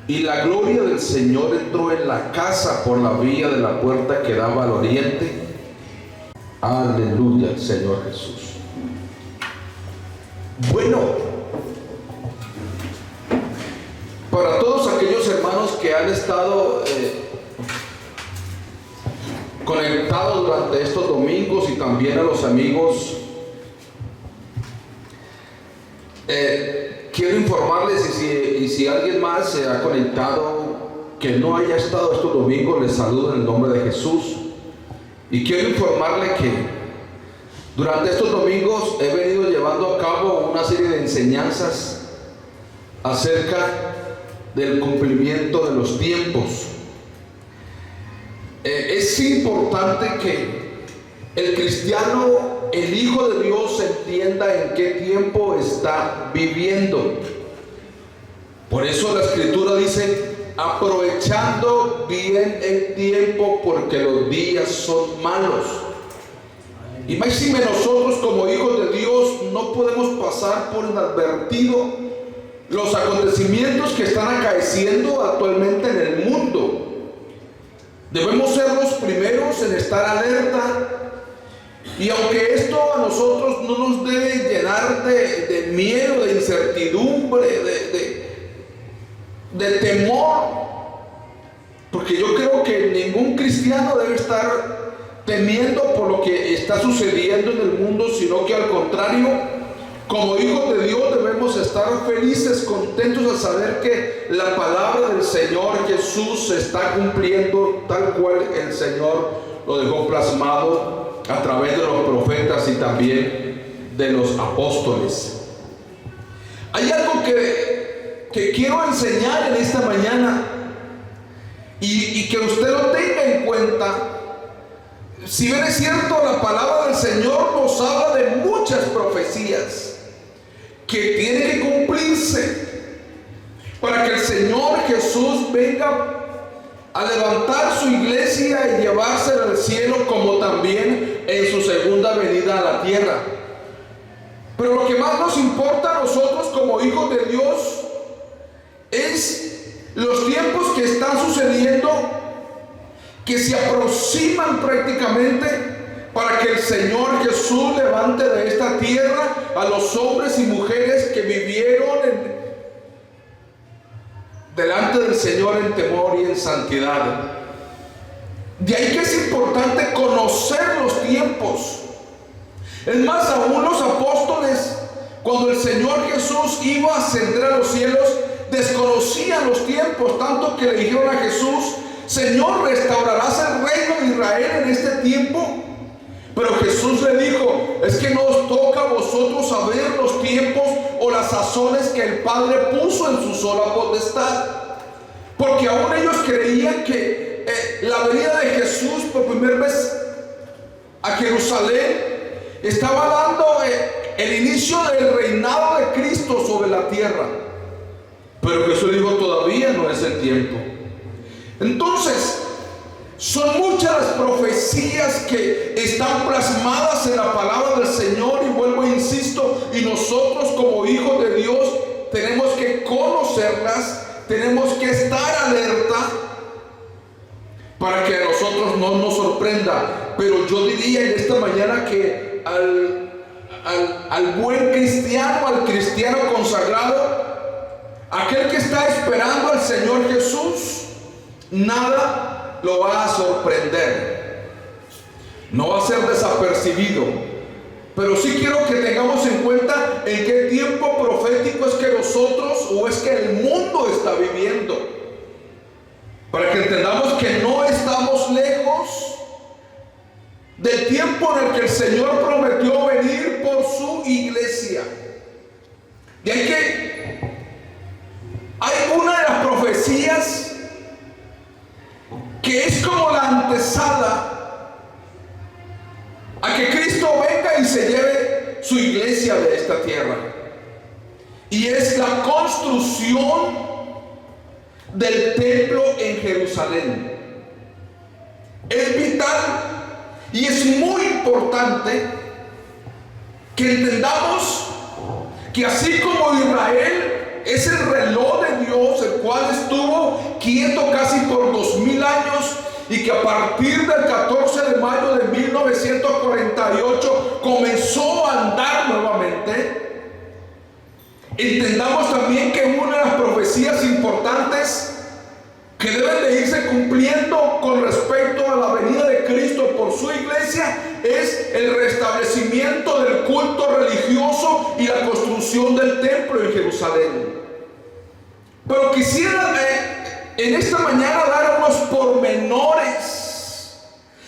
Y la gloria del Señor entró en la casa por la vía de la puerta que daba al oriente. Aleluya, Señor Jesús. Bueno, para todos aquellos hermanos que han estado conectados durante estos domingos y también a los amigos, quiero informarles, y si alguien más se ha conectado que no haya estado estos domingos, les saludo en el nombre de Jesús. Y quiero informarle que durante estos domingos he venido llevando a cabo una serie de enseñanzas acerca del cumplimiento de los tiempos. Es importante que el cristiano, el Hijo de Dios, entienda en qué tiempo está viviendo. Por eso la Escritura dice: aprovechando bien el tiempo, porque los días son malos. Y máxime nosotros como hijos de Dios no podemos pasar por inadvertido los acontecimientos que están acaeciendo actualmente en el mundo. Debemos ser los primeros en estar alerta. Y aunque esto a nosotros no nos debe llenar de miedo, de incertidumbre, de temor, porque yo creo que ningún cristiano debe estar temiendo por lo que está sucediendo en el mundo, sino que al contrario, como hijos de Dios debemos estar felices, contentos al saber que la palabra del Señor Jesús se está cumpliendo tal cual el Señor lo dejó plasmado a través de los profetas y también de los apóstoles. Hay algo que quiero enseñar en esta mañana y que usted lo tenga en cuenta. Si bien es cierto, la palabra del Señor nos habla de muchas profecías que tienen que cumplirse para que el Señor Jesús venga a levantar su iglesia y llevársela al cielo, como también en su segunda venida a la tierra. Pero lo que más nos importa a nosotros como hijos de Dios es los tiempos que están sucediendo, que se aproximan prácticamente, para que el Señor Jesús levante de esta tierra a los hombres y mujeres que vivieron delante del Señor en temor y en santidad. De ahí que es importante conocer los tiempos. Es más, aún los apóstoles, cuando el Señor Jesús iba a ascender a los cielos, desconocían los tiempos, tanto que le dijeron a Jesús: Señor, ¿restaurarás el reino de Israel en este tiempo? Pero Jesús le dijo: es que no os toca a vosotros saber los tiempos o las sazones que el Padre puso en su sola potestad. Porque aún ellos creían que la venida de Jesús por primera vez a Jerusalén estaba dando el inicio del reinado de Cristo sobre la tierra. Pero Jesús dijo: todavía no es el tiempo. Entonces, son muchas las profecías que están plasmadas en la palabra del Señor, y vuelvo e insisto, y nosotros como hijos de Dios tenemos que conocerlas, tenemos que estar alerta para que a nosotros no nos sorprenda. Pero yo diría en esta mañana que al buen cristiano, al cristiano consagrado, aquel que está esperando al Señor Jesús, nada lo va a sorprender, no va a ser desapercibido. Pero sí quiero que tengamos en cuenta en qué tiempo profético es que nosotros, o es que el mundo está viviendo, para que entendamos que no estamos lejos del tiempo en el que el Señor prometió venir por su iglesia. Y hay una de las profecías que es como la antesala a que Cristo venga y se lleve su iglesia de esta tierra, y es la construcción del templo en Jerusalén. Es vital y es muy importante que entendamos que así como Israel es el reloj de Dios, el cual estuvo quieto casi por 2000 años, y que a partir del 14 de mayo de 1948 comenzó a andar nuevamente. Entendamos también que una de las profecías importantes que deben de irse cumpliendo con respecto a la venida de Cristo por su iglesia es el restablecimiento del culto religioso y la construcción del templo en Jerusalén. Pero quisiera en esta mañana dar unos pormenores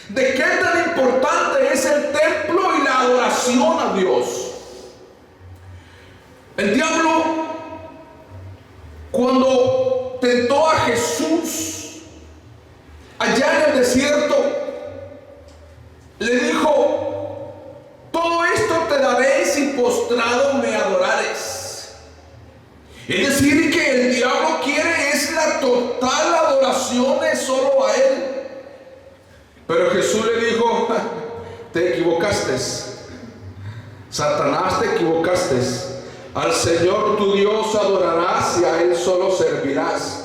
de qué tan importante es el templo y la adoración a Dios. El diablo, cuando tentó a Jesús allá en el desierto, le dijo: todo esto te daré si postrado me adorares. Es decir, que el diablo quiere es la total adoración es solo a él. Pero Jesús le dijo: te equivocaste, Satanás, te equivocaste. Al Señor tu Dios adorarás y a Él solo servirás.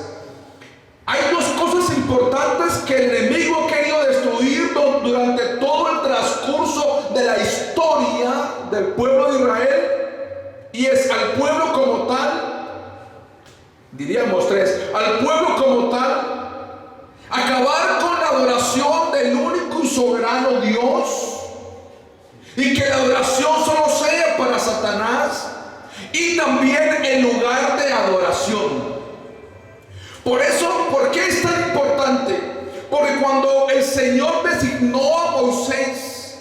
Hay dos cosas importantes que el enemigo ha querido destruir durante todo el transcurso de la historia del pueblo de Israel, y es al pueblo como tal, diríamos tres: al pueblo como tal, acabar con la adoración del único y soberano Dios, y que la adoración solo sea para Satanás, y también el lugar de adoración. Por eso, ¿por qué es tan importante? Porque cuando el Señor designó a Moisés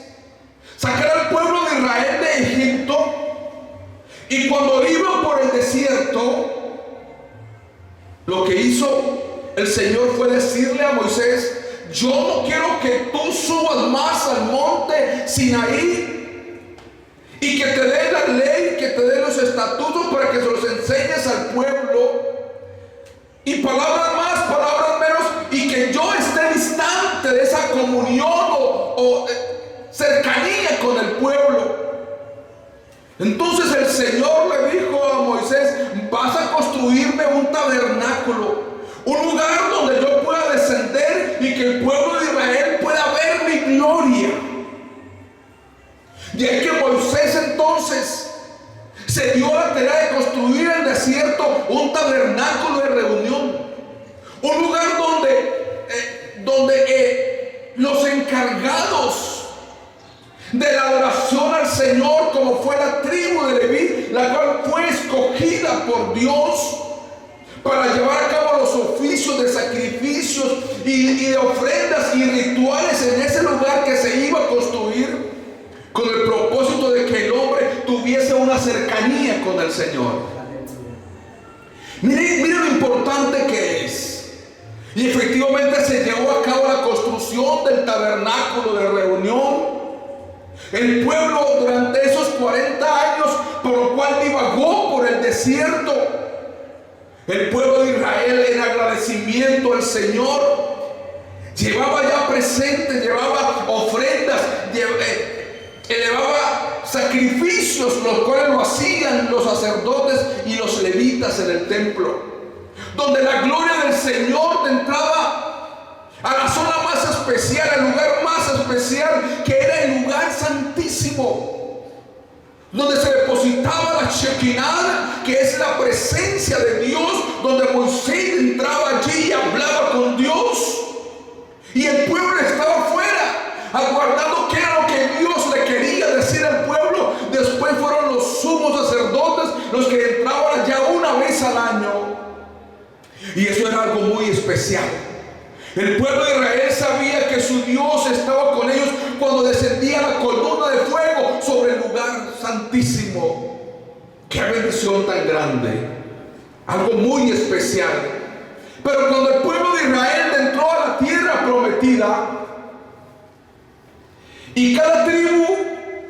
sacar al pueblo de Israel de Egipto, y cuando iba por el desierto, lo que hizo el Señor fue decirle a Moisés: yo no quiero que tú subas más al monte Sinaí y que te dé la ley, que te dé los estatutos para que se los enseñes al pueblo, y palabras más, palabras menos, y que yo esté distante de esa comunión o cercanía con el pueblo. Entonces el Señor le dijo a Moisés: vas a construirme un tabernáculo, un lugar donde yo pueda descender y que el pueblo de Israel pueda ver mi gloria. Y es que Moisés entonces se dio la tarea de construir en el desierto un tabernáculo de reunión, un lugar donde los encargados de la adoración al Señor, como fue la tribu de Leví, la cual fue escogida por Dios para llevar a cabo los oficios de sacrificios y de ofrendas y rituales en ese lugar que se iba a construir, con el propósito de que el hombre tuviese una cercanía con el Señor. Mire lo importante que es. Y efectivamente se llevó a cabo la construcción del tabernáculo de reunión. El pueblo durante esos 40 años, por lo cual divagó por el desierto, el pueblo de Israel, en agradecimiento al Señor, llevaba ya presentes, llevaba ofrendas, elevaba sacrificios, los cuales lo hacían los sacerdotes y los levitas en el templo, donde la gloria del Señor entraba a la zona más especial, al lugar más especial, que era el lugar santísimo, donde se depositaba la Shekinah, que es la presencia de Dios, donde Moisés entraba allí y hablaba con Dios, y el pueblo estaba afuera aguardando qué era lo que Dios le quería decir al pueblo. Después fueron los sumos sacerdotes los que entraban allá una vez al año, y eso era algo muy especial. El pueblo de Israel sabía que su Dios estaba con ellos cuando descendía la columna de fuego sobre el lugar santísimo. ¡Qué bendición tan grande! Algo muy especial. Pero cuando el pueblo de Israel entró a la tierra prometida, y cada tribu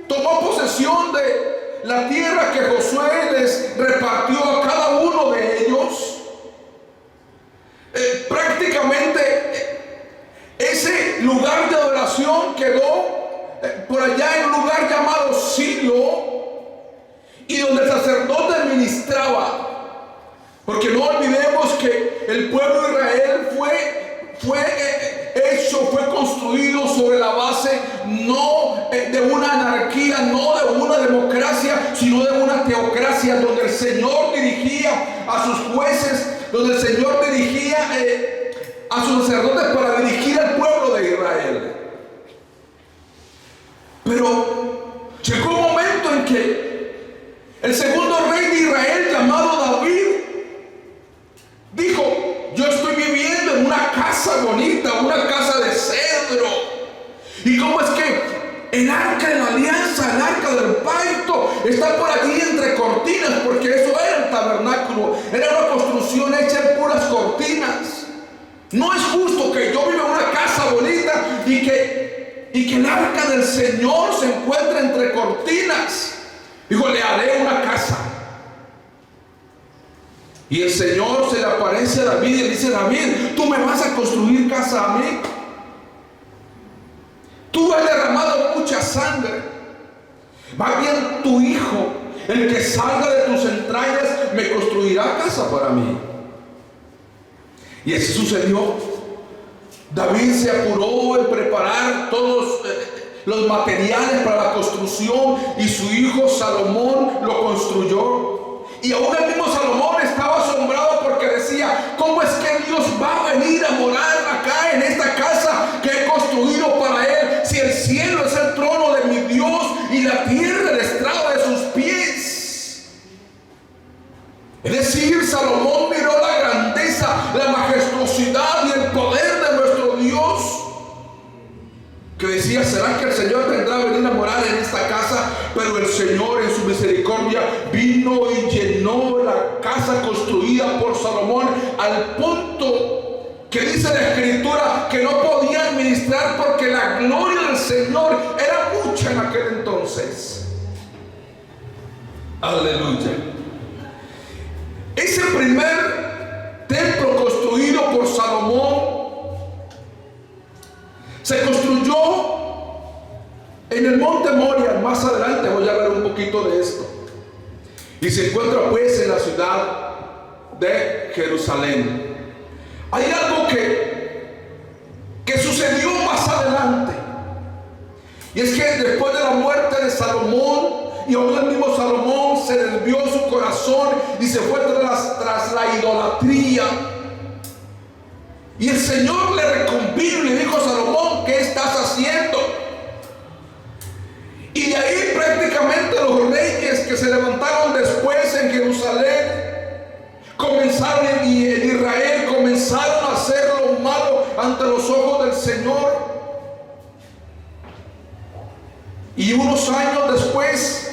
tomó posesión de la tierra que Josué les repartió a cada uno de ellos, prácticamente ese lugar de adoración quedó por allá en un lugar llamado Silo, y donde el sacerdote ministraba. Porque no olvidemos que el pueblo de Israel gracia, donde el Señor dirigía a sus jueces, donde el Señor dirigía a sus sacerdotes para dirigir al pueblo de Israel. Pero llegó un momento en que el segundo rey de Israel, llamado David, dijo: yo estoy viviendo en una casa bonita, una casa de cedro. ¿Y cómo es que el arca de la alianza, el arca del pacto, está por allí entre cortinas? Porque eso era el tabernáculo, era una construcción hecha en puras cortinas. No es justo que yo viva en una casa bonita y que el arca del Señor se encuentre entre cortinas. Dijo: le haré una casa. Y el Señor se le aparece a David y le dice: David, tú me vas a construir casa a mí. Tú has derramado mucha sangre. Más bien tu hijo, el que salga de tus entrañas, me construirá casa para mí. Y así sucedió. David se apuró en preparar todos los materiales para la construcción, y su hijo Salomón lo construyó. Y aún el mismo Salomón estaba asombrado porque decía: ¿cómo es que Dios va a venir a morar acá en esta casa que he construido para él, si el cielo es el trono de mi Dios y la tierra el estrado de sus pies? Es decir, Salomón miró la grandeza, la majestuosidad y el poder de nuestro Dios, que decía: ¿será que el Señor vendrá a venir a morar en esta casa? Pero el Señor en su misericordia vino y llenó la casa construida por Salomón, al punto que dice la Escritura que no podía administrar porque la gloria del Señor era mucha en aquel entonces. Aleluya. Ese primer templo construido por Salomón se construyó en el monte Moria. Más adelante voy a hablar un poquito de esto. Y se encuentra pues en la ciudad de Jerusalén. Hay algo que sucedió más adelante. Y es que después de la muerte de Salomón, y aún el mismo Salomón se desvió su corazón y se fue tras la idolatría. Y el Señor le reconvino y le dijo: Salomón, ¿qué estás haciendo? Y de ahí prácticamente los reyes que se levantaron después en Jerusalén comenzaron, y en Israel comenzaron a hacer lo malo ante los ojos del Señor. Y unos años después,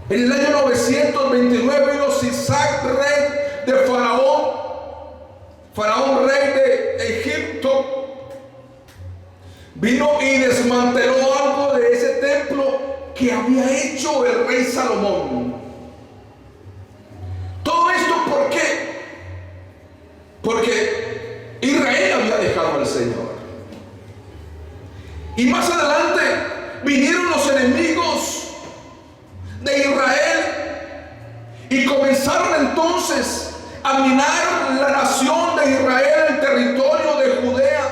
en el año 929, vino Sisac, rey de Faraón rey de Egipto, vino y desmanteló algo de ese templo que había hecho el rey Salomón. Todo esto, ¿por qué? Porque Israel había dejado al Señor. Y más adelante vinieron los enemigos de Israel y comenzaron entonces a minar la nación de Israel, el territorio de Judea.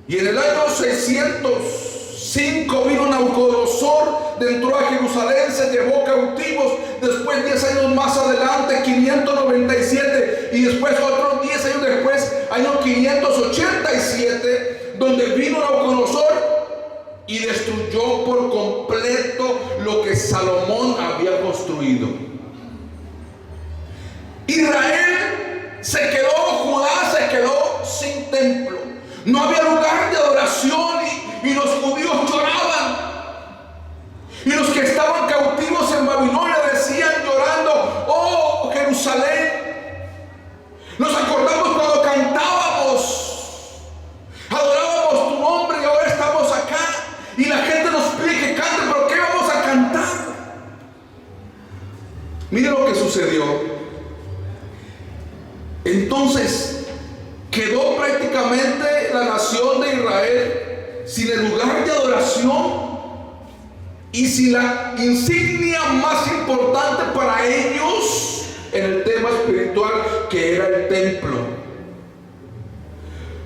Y en el año 605 vino Nabucodonosor, entró a Jerusalén, se llevó cautivos. Después, 10 años más adelante, 597, y después otros 10 años después, año 587, donde vino Nabucodonosor y destruyó por completo lo que Salomón había construido. Israel se quedó, Judá se quedó sin templo. No había lugar de adoración, y los judíos lloraban. Y los que estaban cautivos en Babilonia decían llorando: oh Jerusalén, nos acordamos cuando cantábamos, adorábamos tu nombre, y ahora estamos acá y la gente nos pide que cante, pero ¿qué vamos a cantar? Mire lo que sucedió. Entonces quedó prácticamente la nación de Israel sin el lugar de adoración y sin la insignia más importante para ellos en el tema espiritual, que era el templo.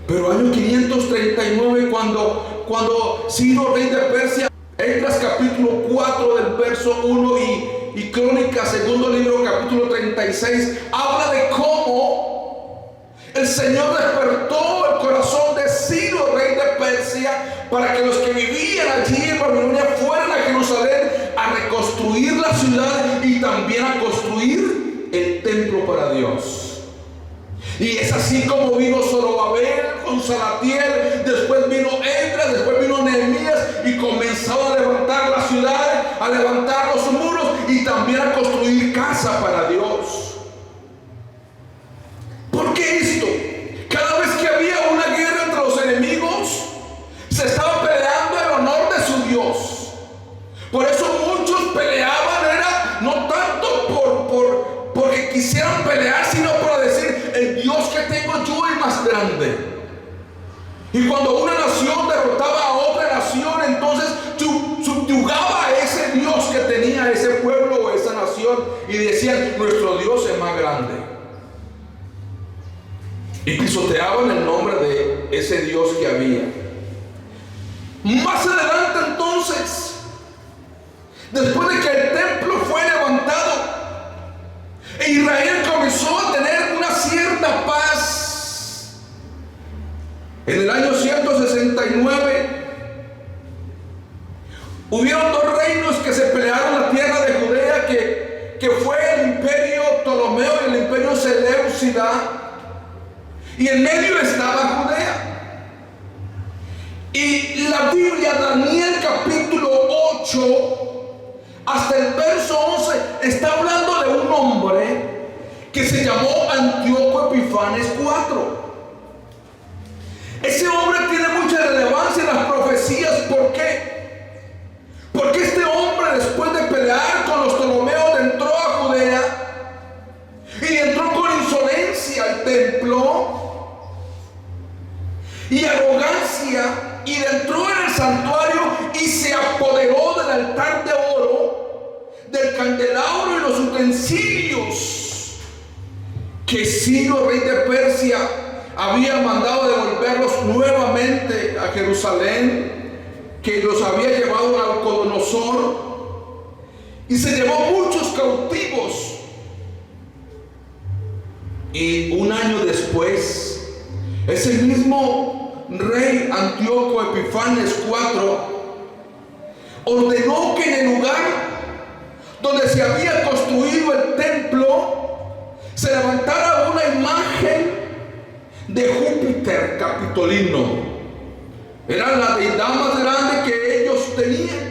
Pero año 539, cuando Ciro, rey de Persia, Esdras capítulo 4 del verso verso 1 y Crónicas, segundo libro, capítulo 36, habla de cómo el Señor despertó el corazón de Ciro, rey de Persia, para que los que vivían allí en Babilonia fueran a Jerusalén a reconstruir la ciudad y también a construir el templo para Dios. Y es así como vino Zorobabel con Salatiel, después vino Esdras, después vino Nehemías y comenzaron a levantar la ciudad, a levantar los muros y también a construir casa para Dios. ¿Por qué esto? Cada vez que había una guerra entre los enemigos, se estaba peleando el honor de su Dios. Por eso muchos peleaban, era no tanto porque quisieran pelear, sino para decir: el Dios que tengo yo es más grande. Y cuando una nación derrotaba a otra nación, entonces subyugaba a ese Dios que tenía ese pueblo o esa nación y decían: nuestro Dios es más grande. Y pisoteaban el nombre de ese Dios que había. Más adelante entonces, después de que el templo fue levantado, Israel comenzó a tener una cierta paz. En el año 169 hubieron dos reinos que se pelearon la tierra de Judea, que fue el imperio Ptolomeo y el imperio Seleucida, y en medio estaba Judea. Y la Biblia, Daniel capítulo 8 hasta el verso 11, está hablando de un hombre que se llamó Antíoco Epifanes IV. Ese hombre tiene mucha relevancia en las profecías. ¿Por qué? Porque este hombre, después de pelear con los Ptolomeos, entró a Judea y entró con insolencia al templo y arrogancia, y entró en el santuario y se apoderó del altar de oro, del candelabro y los utensilios que Ciro, rey de Persia, había mandado devolverlos nuevamente a Jerusalén, que los había llevado a Nabucodonosor, y se llevó muchos cautivos. Y un año después, ese mismo rey Antíoco Epifanes IV ordenó que en el lugar donde se había construido el templo se levantara una imagen de Júpiter Capitolino. Era la deidad más grande que ellos tenían.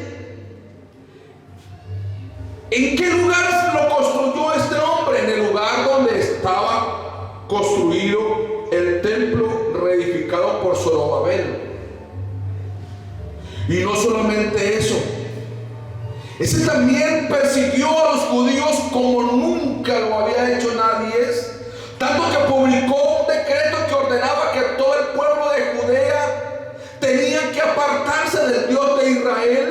¿En qué lugar lo construyó este hombre? En el lugar donde estaba construido el templo reedificado por Zorobabel. Y no solamente eso, ese también persiguió a los judíos como nunca lo había hecho nadie, tanto que publicó un decreto que ordenaba que todo el pueblo de Judea tenía que apartarse del Dios de Israel.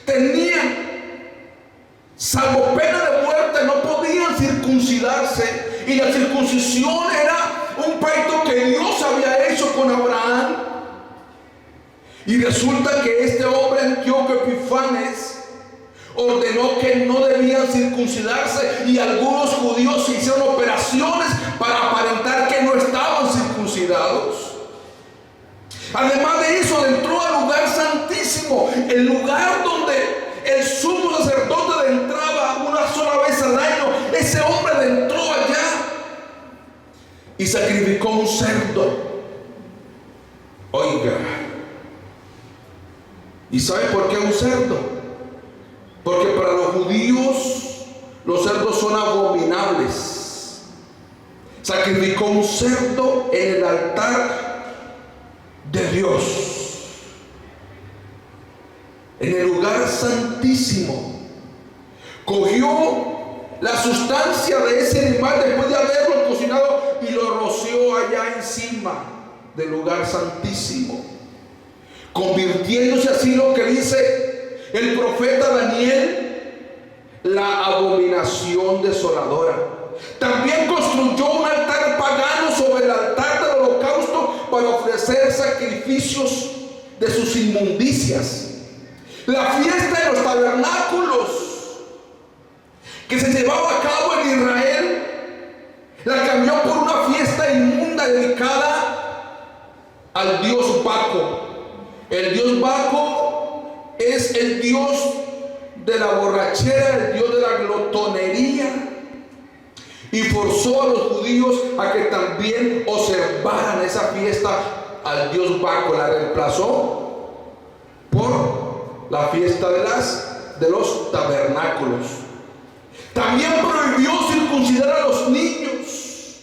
Tenían, salvo pena de muerte, no podían circuncidarse, y la circuncisión era un pacto que Dios había hecho con Abraham. Y resulta que este hombre Antíoco Epifanes ordenó que no debían circuncidarse, y algunos judíos se hicieron operaciones para aparentar que no estaban circuncidados. Además de eso, entró al lugar santísimo, el lugar donde el sumo sacerdote entraba una sola vez al año. Ese hombre entró allá y sacrificó un cerdo. Oiga, ¿y sabe por qué un cerdo? Porque para los judíos los cerdos son abominables. Sacrificó un cerdo en el altar de Dios, en el lugar santísimo. Cogió la sustancia de ese animal después de haberlo cocinado y lo roció allá encima del lugar santísimo, convirtiéndose así, lo que dice el profeta Daniel, la abominación desoladora. También construyó un altar pagano sobre el altar del holocausto para ofrecer sacrificios de sus inmundicias. La fiesta de los tabernáculos que se llevaba a cabo en Israel, la cambió por una fiesta inmunda dedicada al dios Baco. El dios Baco es el dios de la borrachera, el dios de la glotonería, y forzó a los judíos a que también observaran esa fiesta al dios Baco. La reemplazó por la fiesta de los tabernáculos. También prohibió circuncidar a los niños,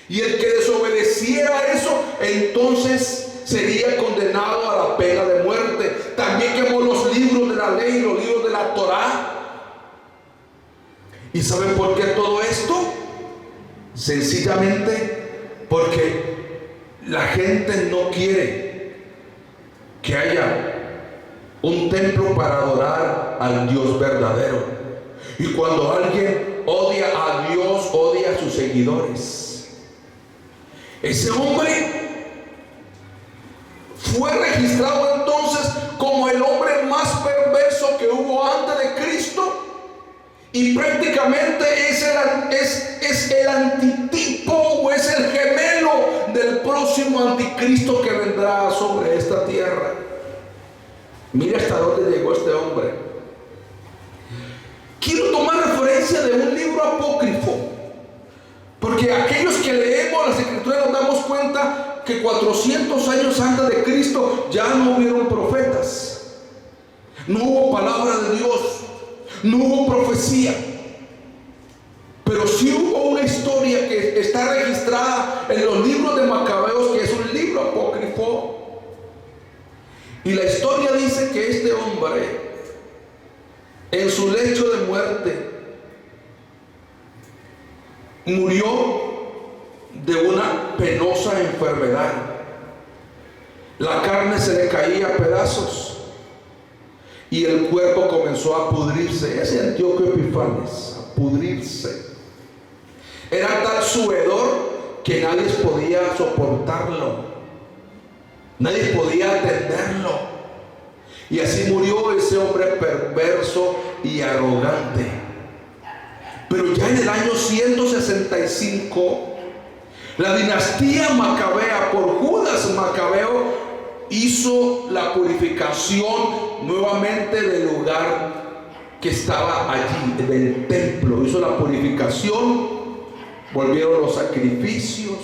y el que desobedeciera eso entonces sería condenado a la pena de muerte. También quemó los libros de la ley, los libros de la Torá. ¿Y saben por qué todo esto? Sencillamente porque la gente no quiere que haya un templo para adorar al Dios verdadero. Y cuando alguien odia a Dios, odia a sus seguidores. Ese hombre fue registrado entonces como el hombre más perverso que hubo antes de Cristo, y prácticamente es el antitipo o es el gemelo del próximo anticristo que vendrá sobre esta tierra. Mira hasta dónde llegó este hombre. Quiero tomar referencia de un libro apócrifo, porque aquellos que leemos las escrituras nos damos cuenta que 400 años antes de Cristo ya no hubieron profetas, no hubo palabra de Dios, no hubo profecía, pero sí hubo una historia que está registrada en los libros de Macabeos, que es un libro apócrifo, y la historia dice que este hombre, en su lecho de muerte, murió de una penosa enfermedad. La carne se le caía a pedazos y el cuerpo comenzó a pudrirse. Ese Antíoco Epifanes, a pudrirse. Era tal su hedor que nadie podía soportarlo, nadie podía atenderlo. Y así murió ese hombre perverso y arrogante. Pero ya en el año 165, la dinastía macabea, por Judas Macabeo, hizo la purificación nuevamente del lugar que estaba allí, del templo. Hizo la purificación, volvieron los sacrificios,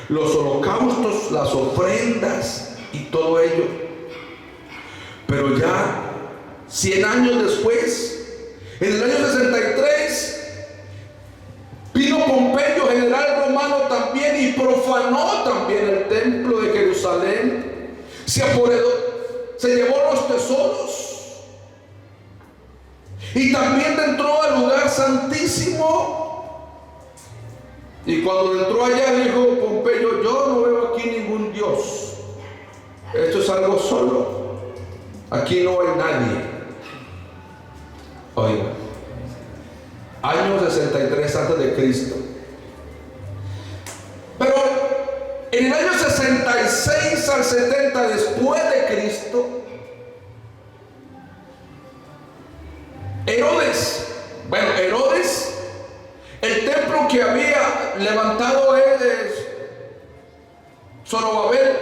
los holocaustos, las ofrendas y todo ello. Pero ya 100 años después, en el año 63, vino Pompeyo, general romano también, y profanó también el templo de Jerusalén. Se apoderó, se llevó los tesoros, y también entró al lugar santísimo. Y cuando entró allá dijo Pompeyo: yo no veo aquí ningún Dios, esto es algo solo, aquí no hay nadie. Oiga, año 63 antes de Cristo. Pero en el año 66 al 70 después de Cristo, Herodes, el templo que había levantado Zorobabel,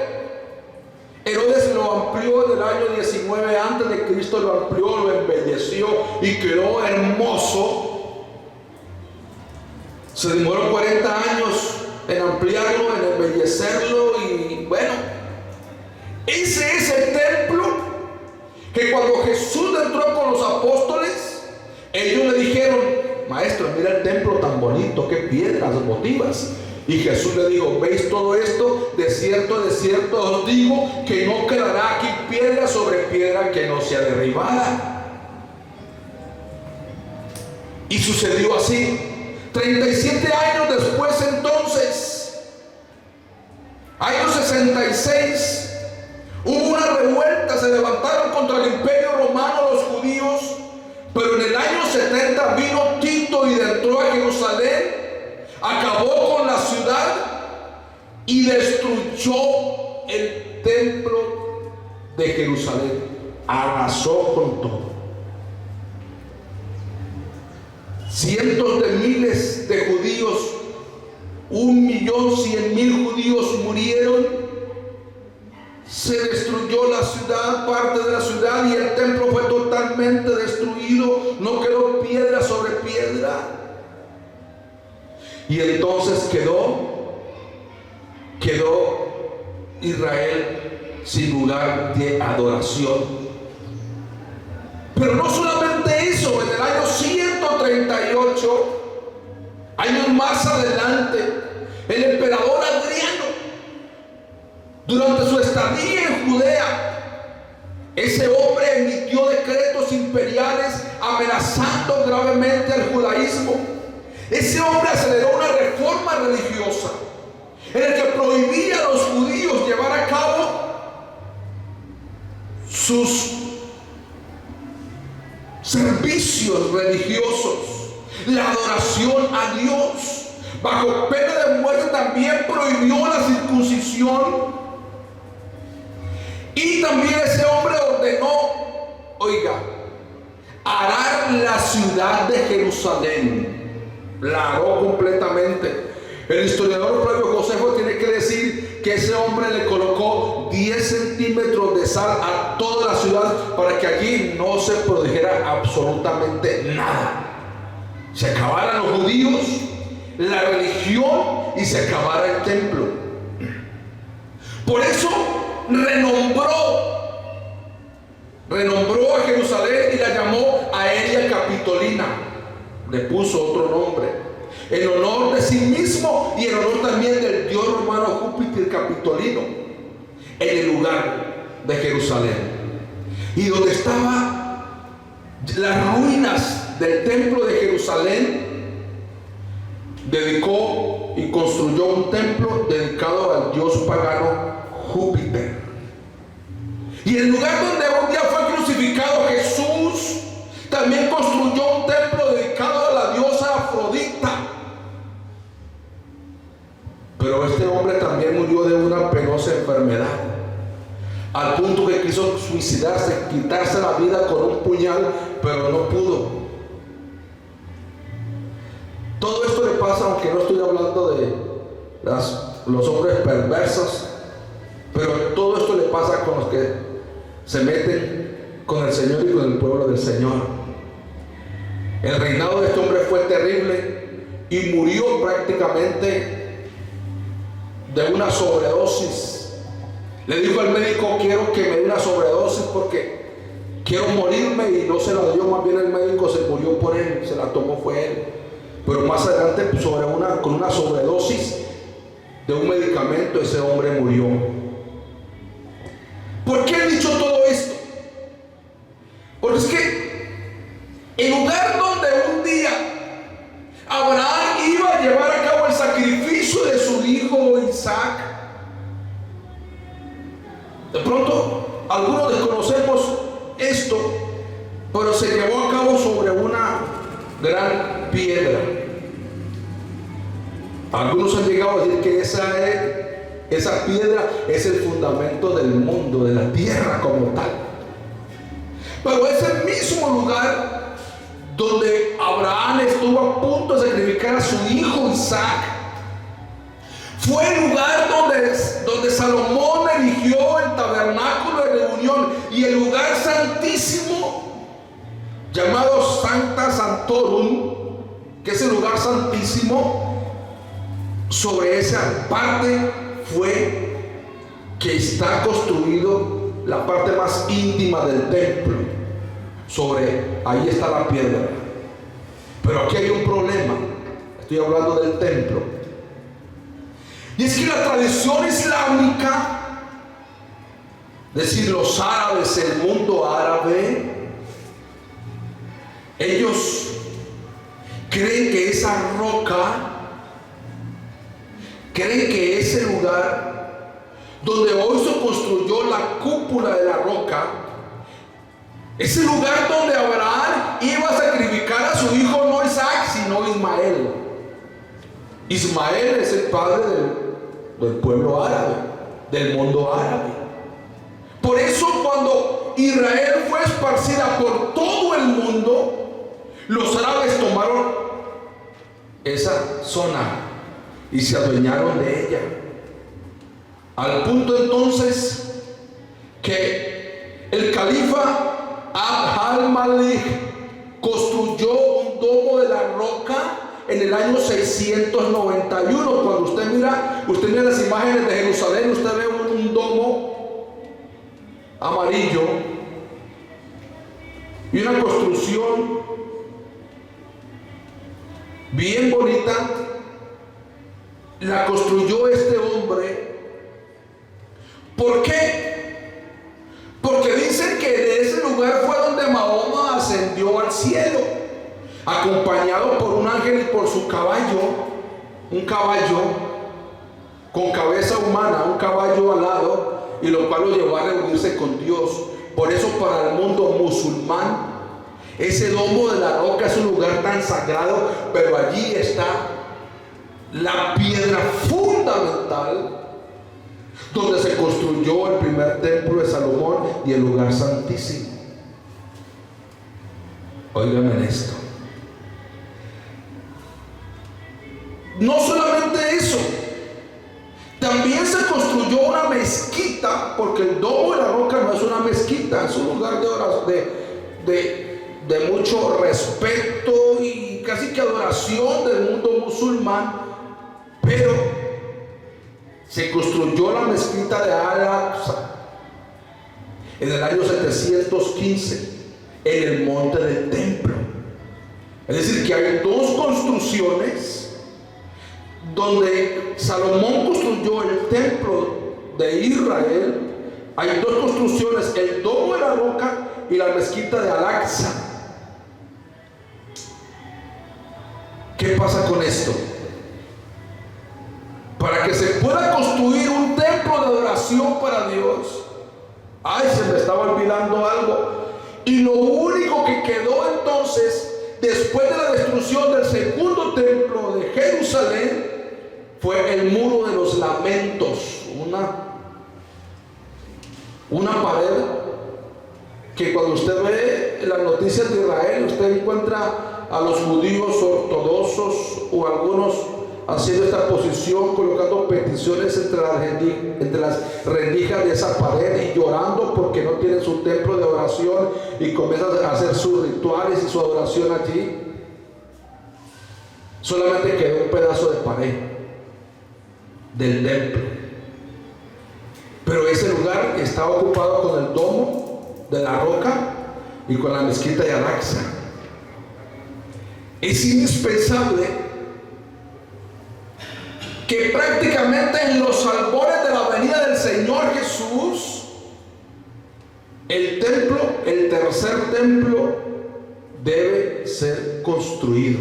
Herodes lo amplió en el año 19 antes de Cristo, lo amplió, lo embelleció y quedó hermoso. Se demoró 40 años en ampliarlo, en embellecerlo, y bueno, ese es el templo que cuando Jesús entró con los apóstoles, ellos le dijeron: maestro, mira el templo tan bonito, qué piedras votivas. Y Jesús le dijo: ¿veis todo esto? De cierto os digo que no quedará aquí piedra sobre piedra que no sea derribada. Y sucedió así. 37 años después, entonces, año 66, hubo una revuelta, se levantaron contra el imperio romano los judíos, pero en el año 70 vino Tito y entró a Jerusalén, acabó con la ciudad y destruyó el templo de Jerusalén. arrasó con todo. Cientos de miles de judíos, 1.100.000 judíos murieron. Se destruyó la ciudad, parte de la ciudad, y el templo fue totalmente destruido. No quedó piedra sobre piedra. Y entonces quedó Israel sin lugar de adoración. Pero no solamente eso, en el año 138, años más adelante, el emperador Adriano, durante su estadía en Judea, ese hombre emitió decretos imperiales amenazando gravemente al judaísmo. Ese hombre aceleró una reforma religiosa en el que prohibía a los judíos llevar a cabo sus servicios religiosos, la adoración a Dios. Bajo pena de muerte también prohibió la circuncisión. Y también ese hombre ordenó, arar la ciudad de Jerusalén. La aró completamente. El historiador Flavio Josefo tiene que decir que ese hombre le colocó 10 centímetros de sal a toda la ciudad para que allí no se produjera absolutamente nada. Se acabaran los judíos, la religión, y se acabara el templo. Por eso renombró a Jerusalén y la llamó Aelia Capitolina. Le puso otro nombre en honor de sí mismo y en honor también del dios romano Júpiter Capitolino, en el lugar de Jerusalén. Y donde estaban las ruinas del templo de Jerusalén, dedicó y construyó un templo dedicado al dios pagano Júpiter. Y el lugar donde un día fue crucificado Jesús, también construyó un templo dedicado a la diosa Afrodita. Pero este hombre también murió de una penosa enfermedad, al punto que quiso suicidarse, quitarse la vida con un puñal, pero no pudo. Todo esto le pasa, aunque no estoy hablando de los hombres perversos, pero todo esto le pasa con los que se meten con el Señor y con el pueblo del Señor. El reinado de este hombre fue terrible y murió prácticamente de una sobredosis. Le dijo al médico: quiero que me dé una sobredosis porque quiero morirme, y no se la dio. Más bien el médico se murió por él, se la tomó fue él. Pero más adelante, con una sobredosis de un medicamento, ese hombre murió. ¿Por qué he dicho todo esto? Porque es que el lugar donde un día Abraham iba a llevar a cabo el sacrificio de su hijo Isaac, de pronto algunos desconocemos esto, pero se llevó a cabo sobre una gran piedra. Algunos han llegado a decir que esa piedra es el fundamento del mundo, de la tierra como tal. Pero es el mismo lugar donde Abraham estuvo a punto de sacrificar a su hijo Isaac. Fue el lugar donde Salomón erigió el tabernáculo de reunión y el lugar santísimo llamado Sancta Sanctorum, que es el lugar santísimo. Sobre esa parte fue que está construido la parte más íntima del templo. Ahí está la piedra. Pero aquí hay un problema. Estoy hablando del templo. Y es que la tradición islámica, es decir, los árabes, el mundo árabe, ellos creen que esa roca, creen que ese lugar donde hoy se construyó la cúpula de la roca, ese lugar donde Abraham iba a sacrificar a su hijo, no Isaac, sino Ismael. Ismael es el padre del pueblo árabe, del mundo árabe. Por eso cuando Israel fue esparcida por todo el mundo, los árabes tomaron esa zona y se adueñaron de ella. Al punto entonces que el califa Abd al-Malik construyó un domo de la roca en el año 691. Cuando usted mira las imágenes de Jerusalén, usted ve un domo amarillo y una construcción bien bonita. La construyó este hombre. ¿Por qué? Porque dicen que de ese lugar fue donde Mahoma ascendió al cielo, acompañado por un ángel y por su caballo, un caballo con cabeza humana, un caballo alado, y lo cual lo llevó a reunirse con Dios. Por eso para el mundo musulmán, ese domo de la roca es un lugar tan sagrado, pero allí está la piedra fundamental donde se construyó el primer templo de Salomón y el lugar santísimo. Óigame en esto. No solamente eso, también se construyó una mezquita, porque el domo de la roca no es una mezquita, es un lugar de mucho respeto y casi que adoración del mundo musulmán, pero se construyó la mezquita de Al-Aqsa en el año 715 en el monte del templo. Es decir, que hay dos construcciones donde Salomón construyó el templo de Israel. Hay dos construcciones, el domo de la roca y la mezquita de Al-Aqsa. ¿Qué pasa con esto? Para que se pueda construir un templo de adoración para Dios, se me estaba olvidando algo. Y lo único que quedó entonces, después de la destrucción del segundo templo de Jerusalén, fue el muro de los lamentos, una pared que cuando usted ve las noticias de Israel, usted encuentra a los judíos ortodoxos o algunos haciendo esta posición, colocando peticiones entre las rendijas de esa pared y llorando porque no tienen su templo de oración, y comienzan a hacer sus rituales y su adoración allí. Solamente quedó un pedazo de pared del templo, pero ese lugar estaba ocupado con el domo de la roca y con la mezquita de Al-Aqsa. Es indispensable que prácticamente en los albores de la venida del Señor Jesús, el templo, el tercer templo, debe ser construido.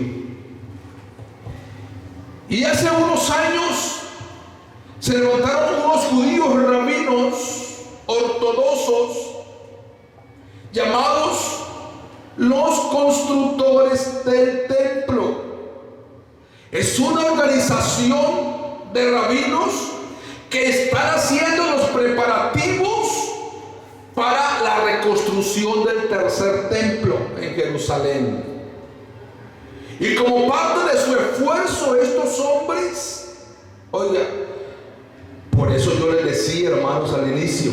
Y hace unos años se levantaron unos judíos rabinos ortodoxos llamados los constructores del templo. Es una organización de rabinos que están haciendo los preparativos para la reconstrucción del tercer templo en Jerusalén. Y como parte de su esfuerzo, estos hombres, oiga, por eso yo les decía, hermanos, al inicio,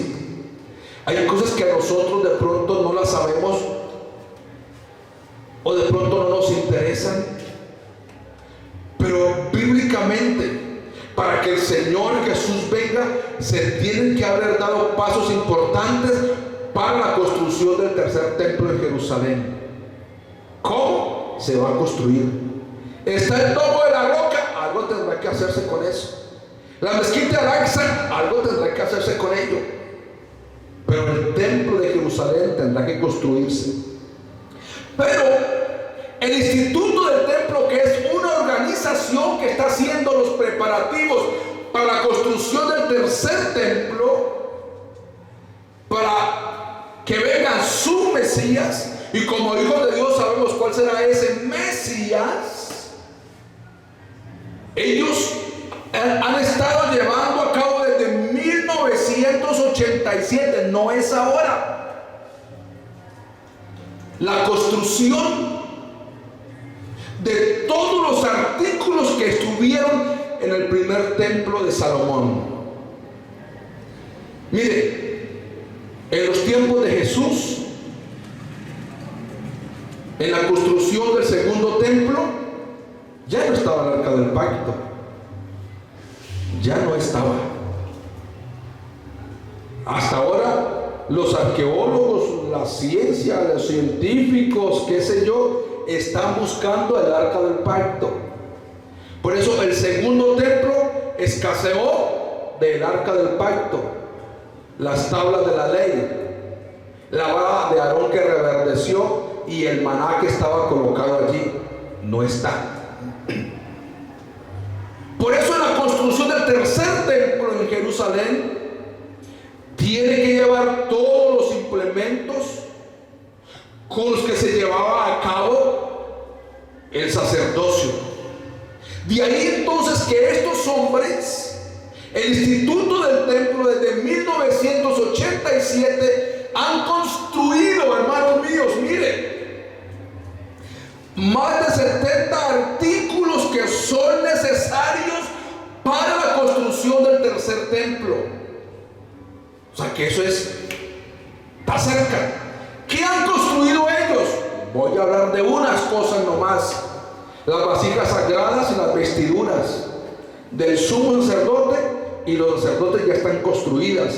hay cosas que a nosotros de pronto no las sabemos o de pronto no nos interesan, pero bíblicamente, para que el Señor Jesús venga, se tienen que haber dado pasos importantes para la construcción del tercer templo en Jerusalén. ¿Cómo se va a construir? Está el domo de la roca, algo tendrá que hacerse con eso. La mezquita de Al-Aqsa, algo tendrá que hacerse con ello. Pero el templo de Jerusalén tendrá que construirse. Pero el instituto del templo, que es una organización que está haciendo los preparativos para la construcción del tercer templo, para que venga su Mesías, y como hijos de Dios sabemos cuál será ese Mesías, ellos han estado llevando a cabo desde 1987, no es ahora. la construcción de todos los artículos que estuvieron en el primer templo de Salomón. Mire, en los tiempos de Jesús, en la construcción del segundo templo, ya no estaba el arca del pacto. Ya no estaba. Hasta ahora los arqueólogos, la ciencia, los científicos, qué sé yo, están buscando el arca del pacto. Por eso el segundo templo escaseó del arca del pacto, las tablas de la ley, la vara de Aarón que reverdeció y el maná que estaba colocado allí no está. Por eso en la construcción del tercer templo en Jerusalén tiene que llevar todos los implementos con los que se llevaba a cabo el sacerdocio. De ahí entonces que estos hombres, el Instituto del Templo desde 1987 han construido, hermanos míos, miren, más de 70 artículos que son necesarios para la construcción del tercer templo. O sea que eso está cerca. ¿Qué han construido ellos? Voy a hablar de unas cosas nomás: las vasijas sagradas y las vestiduras del sumo sacerdote, y los sacerdotes ya están construidas.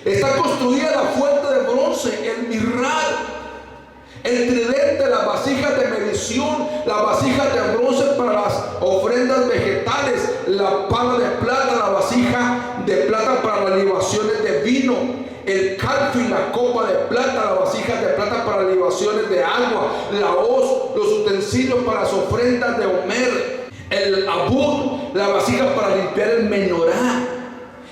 Está construida la fuente de bronce, el mirrad, el tridente, las vasijas de medición, las vasijas de bronce para las ofrendas vegetales, la pala de plata, la vasija de plata para las libaciones de vino, el calfi, la copa de plata, las vasijas de plata para las libaciones de agua, la hoz, los utensilios para las ofrendas de Homer, el abud, la vasija para limpiar el menorá,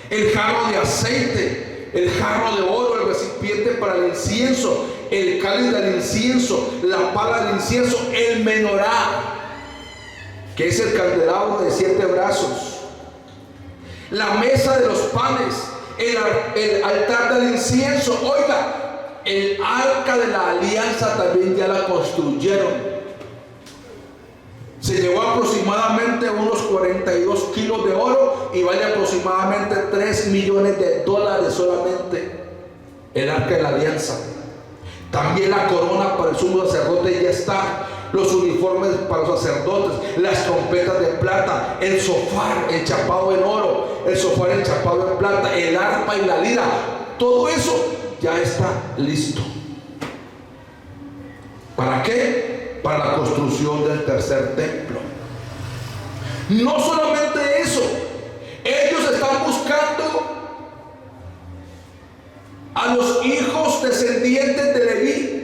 el jarro de aceite, el jarro de oro, el recipiente para el incienso, el cáliz del incienso, la pala del incienso, el menorá, que es el candelabro de 7 brazos, la mesa de los panes, el altar del incienso. Oiga, el arca de la alianza también ya la construyeron. Se llevó aproximadamente unos 42 kilos de oro y vale aproximadamente $3 millones solamente el arca de la alianza. También la corona para el sumo sacerdote ya está, los uniformes para los sacerdotes, las trompetas de plata, el sofá enchapado en oro, el sofá enchapado en plata, el arpa y la lira, todo eso ya está listo. ¿Para qué? Para la construcción del tercer templo. No solamente eso, ellos están buscando a los hijos descendientes de Leví,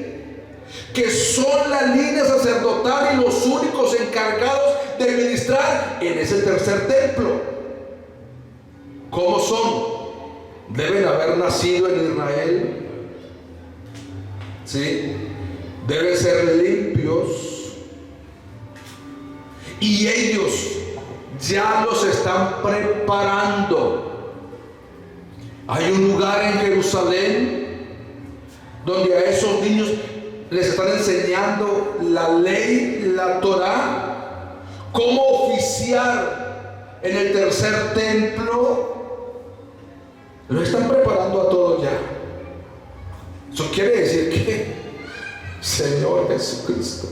que son la línea sacerdotal y los únicos encargados de ministrar en ese tercer templo. ¿Cómo son? Deben haber nacido en Israel, ¿sí? Deben ser limpios, y ellos ya los están preparando. Hay un lugar en Jerusalén donde a esos niños les están enseñando la ley, la Torá, cómo oficiar en el tercer templo. Lo están preparando a todos ya. Eso quiere decir que, Señor Jesucristo,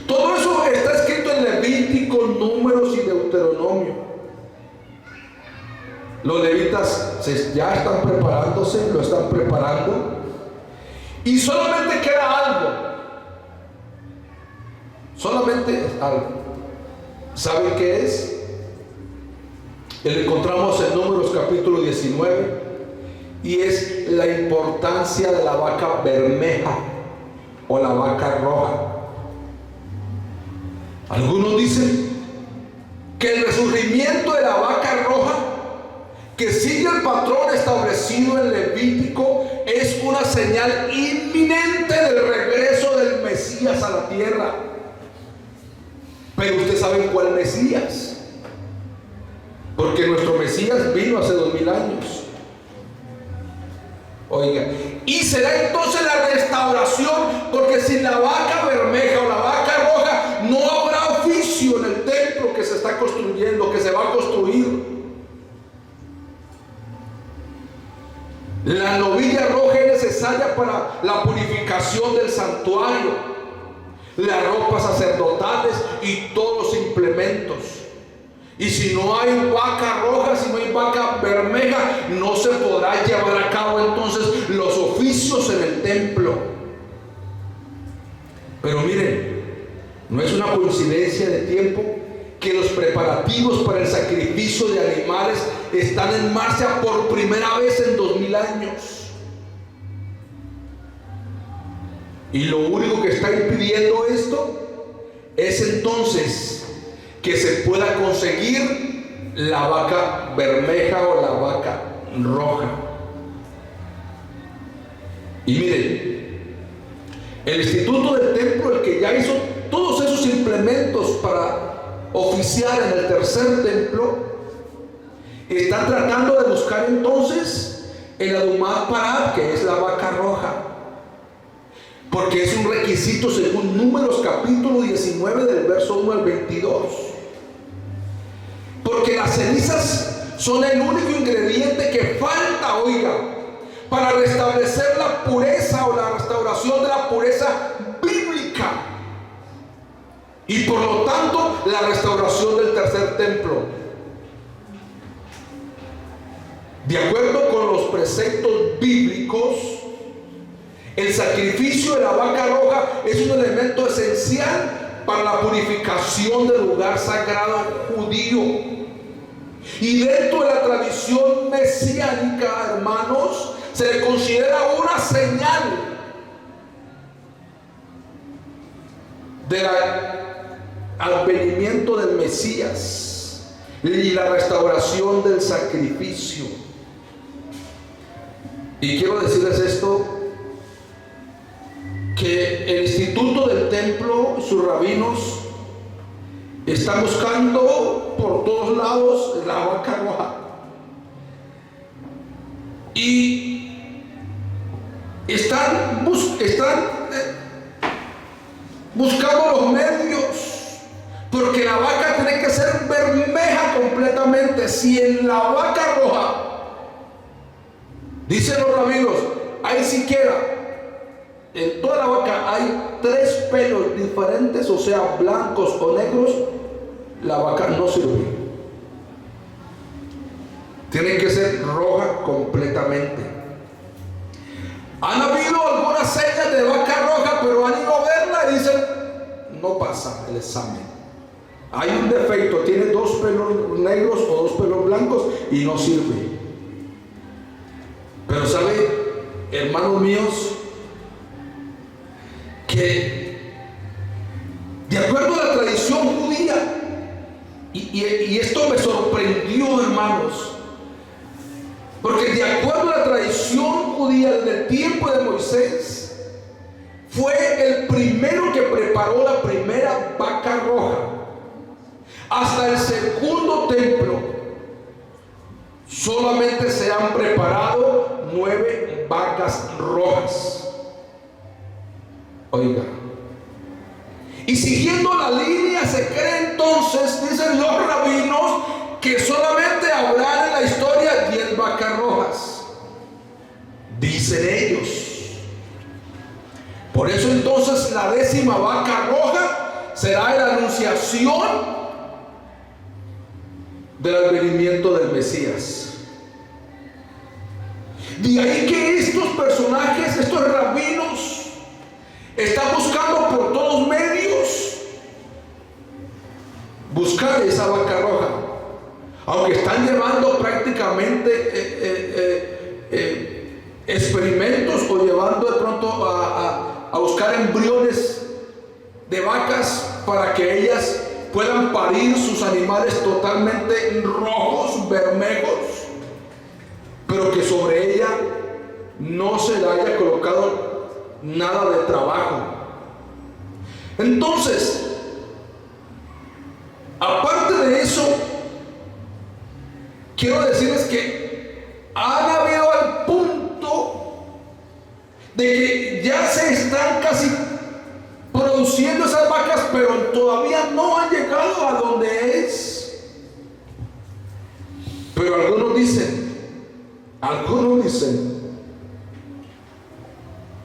todo eso está escrito en Levítico, Números y Deuteronomio. Los levitas ya están preparándose, lo están preparando, y solamente queda algo. Solamente algo. ¿Saben qué es? Lo encontramos en Números capítulo 19, y es la importancia de la vaca bermeja o la vaca roja. Algunos dicen que el resurgimiento de la vaca roja, que sigue el patrón establecido en Levítico, es una señal inminente del regreso del Mesías a la tierra. Pero ustedes saben cuál Mesías, porque nuestro Mesías vino hace 2000 años. Oiga, Y será entonces la restauración, porque sin la vaca bermeja o la vaca roja no habrá oficio en el templo que se está construyendo, que se va a construir. La novilla roja es necesaria para la purificación del santuario, las ropas sacerdotales y todos los implementos. Y si no hay vaca roja, si no hay vaca bermeja, no se podrá llevar a cabo entonces los oficios en el templo. Pero miren, no es una coincidencia de tiempo que los preparativos para el sacrificio de animales están en marcha por primera vez en 2000 años. Y lo único que está impidiendo esto es entonces que se pueda conseguir la vaca bermeja o la vaca roja. Y miren, el Instituto del Templo, el que ya hizo todos esos implementos para oficiar en el tercer templo, está tratando de buscar entonces el Adumá Parad, que es la vaca roja, porque es un requisito según Números capítulo 19 del verso 1 al 22. Porque las cenizas son el único ingrediente que falta, oiga, para restablecer la pureza o la restauración de la pureza bíblica. Y por lo tanto, la restauración del tercer templo. De acuerdo con los preceptos bíblicos, el sacrificio de la vaca roja es un elemento esencial para la purificación del lugar sagrado judío. Y dentro de la tradición mesiánica, hermanos, se le considera una señal del advenimiento del Mesías y la restauración del sacrificio. Y quiero decirles esto, que el Instituto del Templo, sus rabinos, están buscando por todos lados la vaca roja. Y están buscando los medios, porque la vaca tiene que ser bermeja completamente. Si en la vaca roja, dicen los rabinos, hay siquiera en toda la vaca hay 3 pelos diferentes, o sea, blancos o negros, la vaca no sirve. Tiene que ser roja completamente. Han habido algunas señas de vaca roja, pero han ido a verla y dicen, no pasa el examen. Hay un defecto, tiene 2 pelos negros o 2 pelos blancos y no sirve. Pero sabe, hermanos míos, que de acuerdo a la tradición judía, y esto me sorprendió, hermanos, porque de acuerdo a la tradición judía, desde el tiempo de Moisés, fue el primero que preparó la primera vaca roja. Hasta el segundo templo solamente se han preparado 9 vacas rojas. Oiga, y siguiendo la línea se cree entonces, dicen los rabinos, que solamente habrá en la historia 10 vacas rojas, dicen ellos. Por eso entonces la 10ª vaca roja será la anunciación del advenimiento del Mesías. De ahí que estos personajes, estos rabinos, están buscando por todos medios buscar esa vaca roja, aunque están llevando prácticamente experimentos o llevando de pronto a buscar embriones de vacas para que ellas puedan parir sus animales totalmente rojos, bermejos, pero que sobre ella no se le haya colocado nada de trabajo. Entonces, aparte de eso, quiero decirles que han habido al punto casi produciendo esas vacas, pero todavía no han llegado a donde es. Pero algunos dicen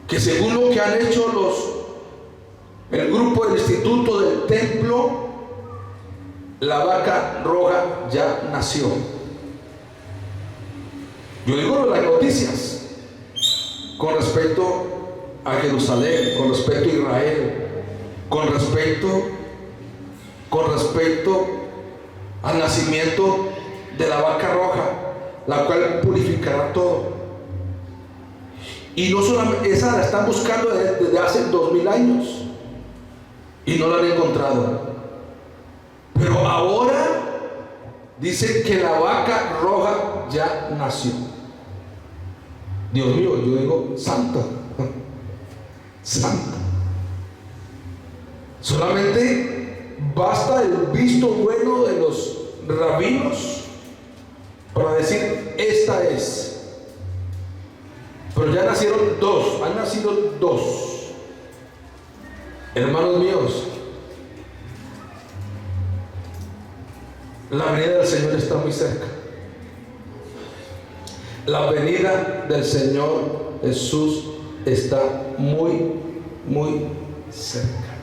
que según lo que han hecho el grupo del Instituto del Templo, la vaca roja ya nació. Yo digo las noticias con respecto a Jerusalén, con respecto a Israel, con respecto al nacimiento de la vaca roja, la cual purificará todo. Y no solamente esa la están buscando desde hace 2000 años y no la han encontrado. Pero ahora dice que la vaca roja ya nació. Dios mío, yo digo santo. Santo. Solamente basta el visto bueno de los rabinos para decir esta es. Pero ya nacieron dos, han nacido dos. Hermanos míos, la venida del Señor está muy cerca. La venida del Señor Jesús está muy, muy cerca.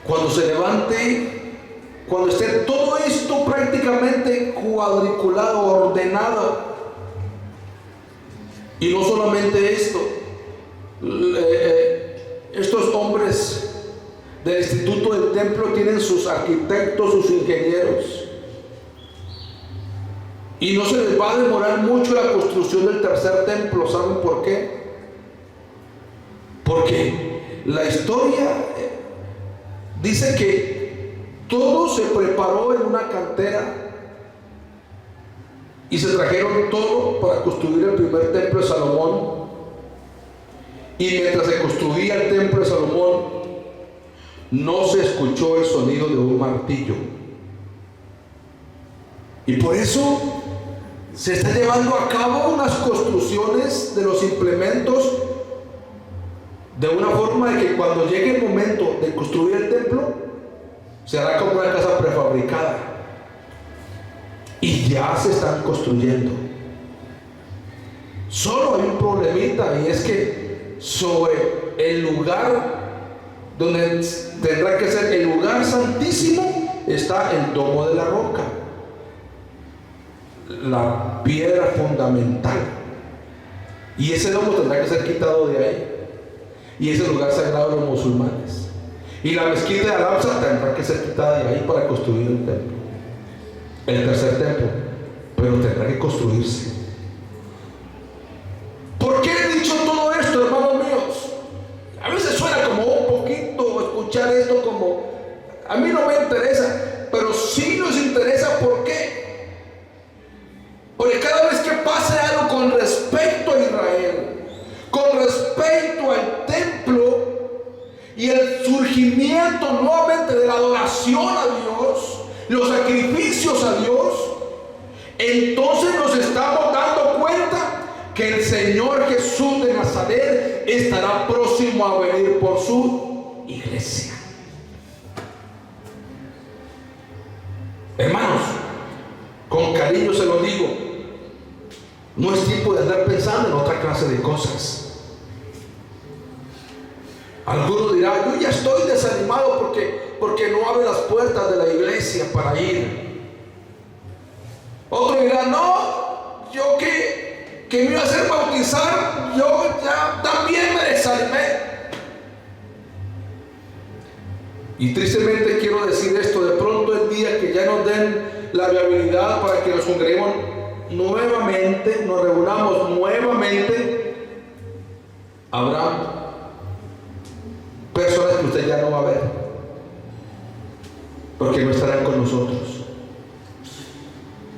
Cuando se levante, cuando esté todo esto prácticamente cuadriculado, ordenado, y no solamente esto, estos hombres del Instituto del Templo tienen sus arquitectos, sus ingenieros, y no se les va a demorar mucho la construcción del tercer templo. ¿Saben por qué? Porque la historia dice que todo se preparó en una cantera y se trajeron todo para construir el primer templo de Salomón. Y mientras se construía el templo de Salomón, no se escuchó el sonido de un martillo. Y por eso se está llevando a cabo unas construcciones de los implementos de una forma de que cuando llegue el momento de construir el templo, se hará como una casa prefabricada. Y ya se están construyendo. Solo hay un problemita, y es que sobre el lugar donde tendrá que ser el lugar santísimo está el domo de la roca, la piedra fundamental, y ese domo tendrá que ser quitado de ahí, y ese lugar sagrado de los musulmanes, y la mezquita de Al-Aqsa tendrá que ser quitada de ahí para construir el templo, el tercer templo, pero tendrá que construirse. ¿Por qué he dicho todo esto, hermanos míos? A veces suena como un poquito escuchar esto como a mí no me interesa, pero sí nos interesa. ¿Por qué? Porque cada vez que pase algo con respecto a Israel, con respecto al templo y el surgimiento nuevamente de la adoración a Dios, los sacrificios a Dios, entonces nos estamos dando cuenta que el Señor Jesús de Nazaret estará próximo a venir por su iglesia. Hermanos, con cariño se lo digo, no es tiempo de andar pensando en otra clase de cosas. Algunos dirán, yo ya estoy desanimado porque no abre las puertas de la iglesia para ir. Otro dirá, no, yo que me iba a hacer bautizar, yo ya también me desanimé. Y tristemente quiero decir esto, de pronto el día que ya nos den la viabilidad para que nos congreguemos nuevamente, nos reunamos nuevamente, habrá personas que usted ya no va a ver, porque no estarán con nosotros.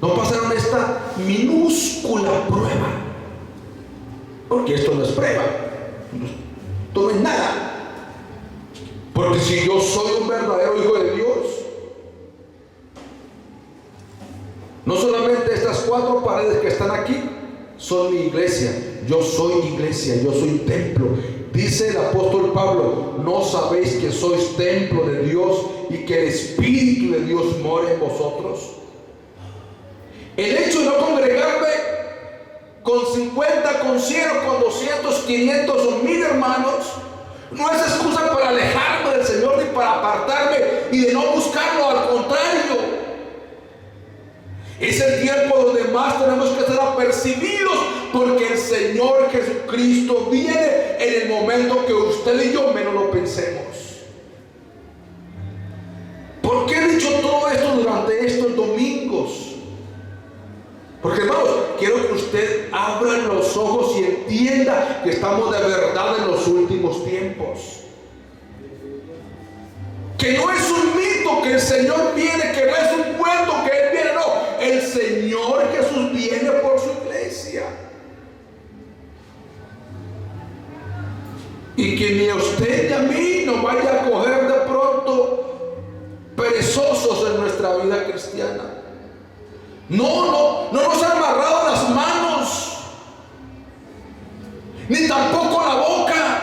No pasaron esta minúscula prueba, porque esto no es prueba, esto no es nada. Porque si yo soy un verdadero hijo de Dios, no solamente estas 4 paredes que están aquí son mi iglesia. Yo soy iglesia, yo soy templo. Dice el apóstol Pablo: ¿no sabéis que sois templo de Dios y que el Espíritu de Dios mora en vosotros? El hecho de no congregarme con 50, con 100, con 200, 500 o 1000 hermanos no es excusa para alejarme del Señor ni para apartarme y de no buscarlo. Al contrario, es el tiempo donde más tenemos que ser apercibidos, porque el Señor Jesucristo viene en el momento que usted y yo menos lo pensemos. ¿Por qué he dicho todo esto durante estos domingos? Porque, hermanos, quiero que usted abra los ojos y entienda que estamos de verdad en los últimos tiempos. Que no es un mito que el Señor viene, que no es un cuento que Él viene, no. El Señor Jesús viene por su iglesia. Y que ni a usted ni a mí nos vaya a coger de pronto perezosos en nuestra vida cristiana. No nos ha amarrado las manos, ni tampoco la boca,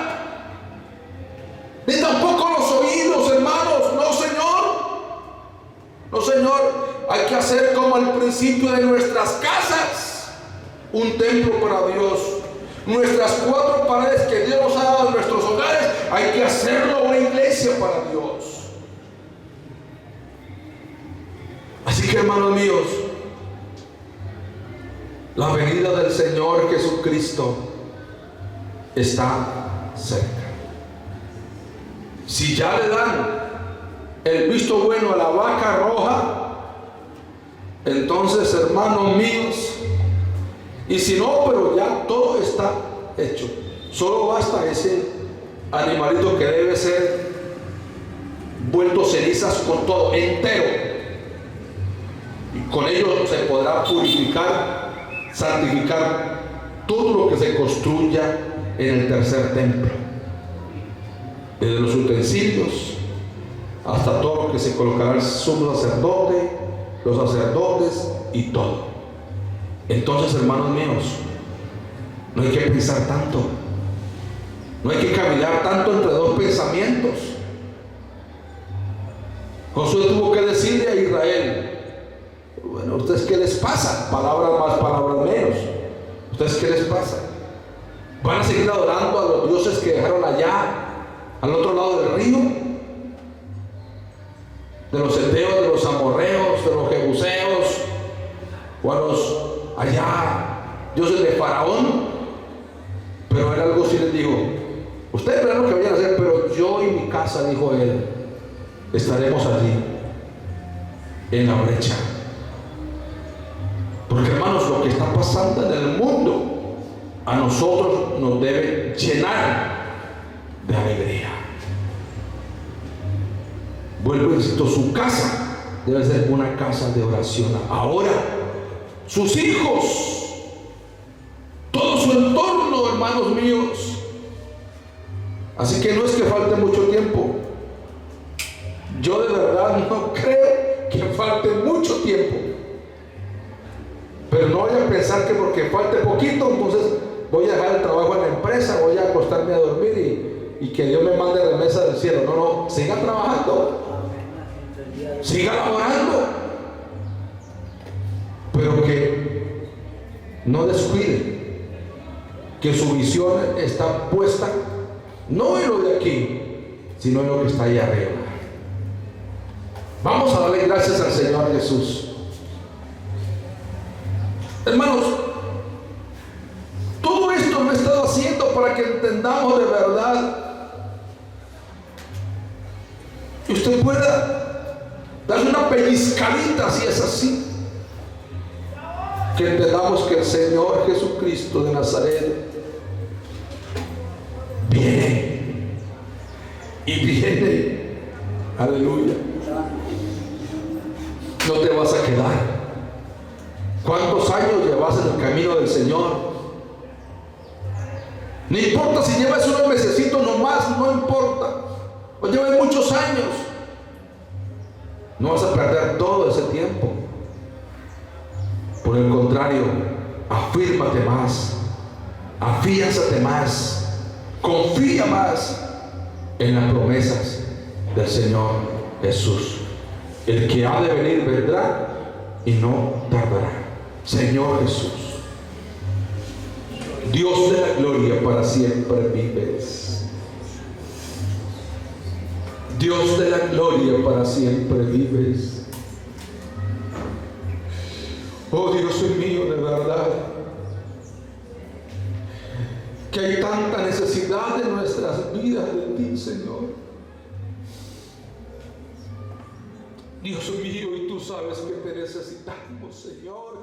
ni tampoco los oídos, hermanos. No, Señor. No, Señor. Hay que hacer como al principio de nuestras casas, un templo para Dios. Nuestras 4 paredes que Dios nos ha dado en nuestros hogares, hay que hacerlo una iglesia para Dios. Así que, hermanos míos, la venida del Señor Jesucristo está cerca. Si ya le dan el visto bueno a la vaca roja, entonces, hermanos míos, y si no, pero ya todo está hecho. Solo basta ese animalito que debe ser vuelto cenizas con todo, entero. Y con ello se podrá purificar, santificar todo lo que se construya en el tercer templo. Desde los utensilios hasta todo lo que se colocará el sumo sacerdote, los sacerdotes y todo. Entonces, hermanos míos, no hay que pensar tanto, no hay que caminar tanto entre dos pensamientos. Josué tuvo que decirle a Israel: bueno, ¿ustedes qué les pasa? Palabras más, palabras menos. ¿Ustedes qué les pasa? ¿Van a seguir adorando a los dioses que dejaron allá al otro lado del río? De los heteos, de los amorreos, de los jebuseos, o a los allá dioses de Faraón. Pero él algo sí les dijo: ustedes verán lo que vayan a hacer, pero yo y mi casa, dijo él, estaremos allí en la brecha. Porque, hermanos, lo que está pasando en el mundo a nosotros nos debe llenar de alegría. Vuelvo, insisto, su casa debe ser una casa de oración. Ahora, sus hijos, todo su entorno, hermanos míos. Así que no es que falte mucho tiempo. Yo de verdad no creo que falte mucho tiempo. Pero no voy a pensar que porque falte poquito, entonces voy a dejar el trabajo en la empresa, voy a acostarme a dormir y que Dios me mande remesa del cielo. No, siga trabajando, siga laborando, pero que no descuide que su visión está puesta no en lo de aquí, sino en lo que está ahí arriba. Vamos a darle gracias al Señor Jesús. Hermanos, todo esto lo he estado haciendo para que entendamos de verdad y usted pueda darle una pellizcadita si es así, que entendamos que el Señor Jesucristo de Nazaret viene y viene. Aleluya. No te vas a quedar. ¿Cuántos años llevas en el camino del Señor? No importa si llevas unos mesecitos nomás, no importa. O llevas muchos años. No vas a perder todo ese tiempo. Por el contrario, afírmate más, afiánzate más, confía más en las promesas del Señor Jesús. El que ha de venir vendrá y no tardará. Señor Jesús, Dios de la gloria, para siempre vives. Dios de la gloria, para siempre vives. Oh Dios mío, de verdad que hay tanta necesidad en nuestras vidas de ti, Señor. Dios mío, y tú sabes que te necesitamos, Señor.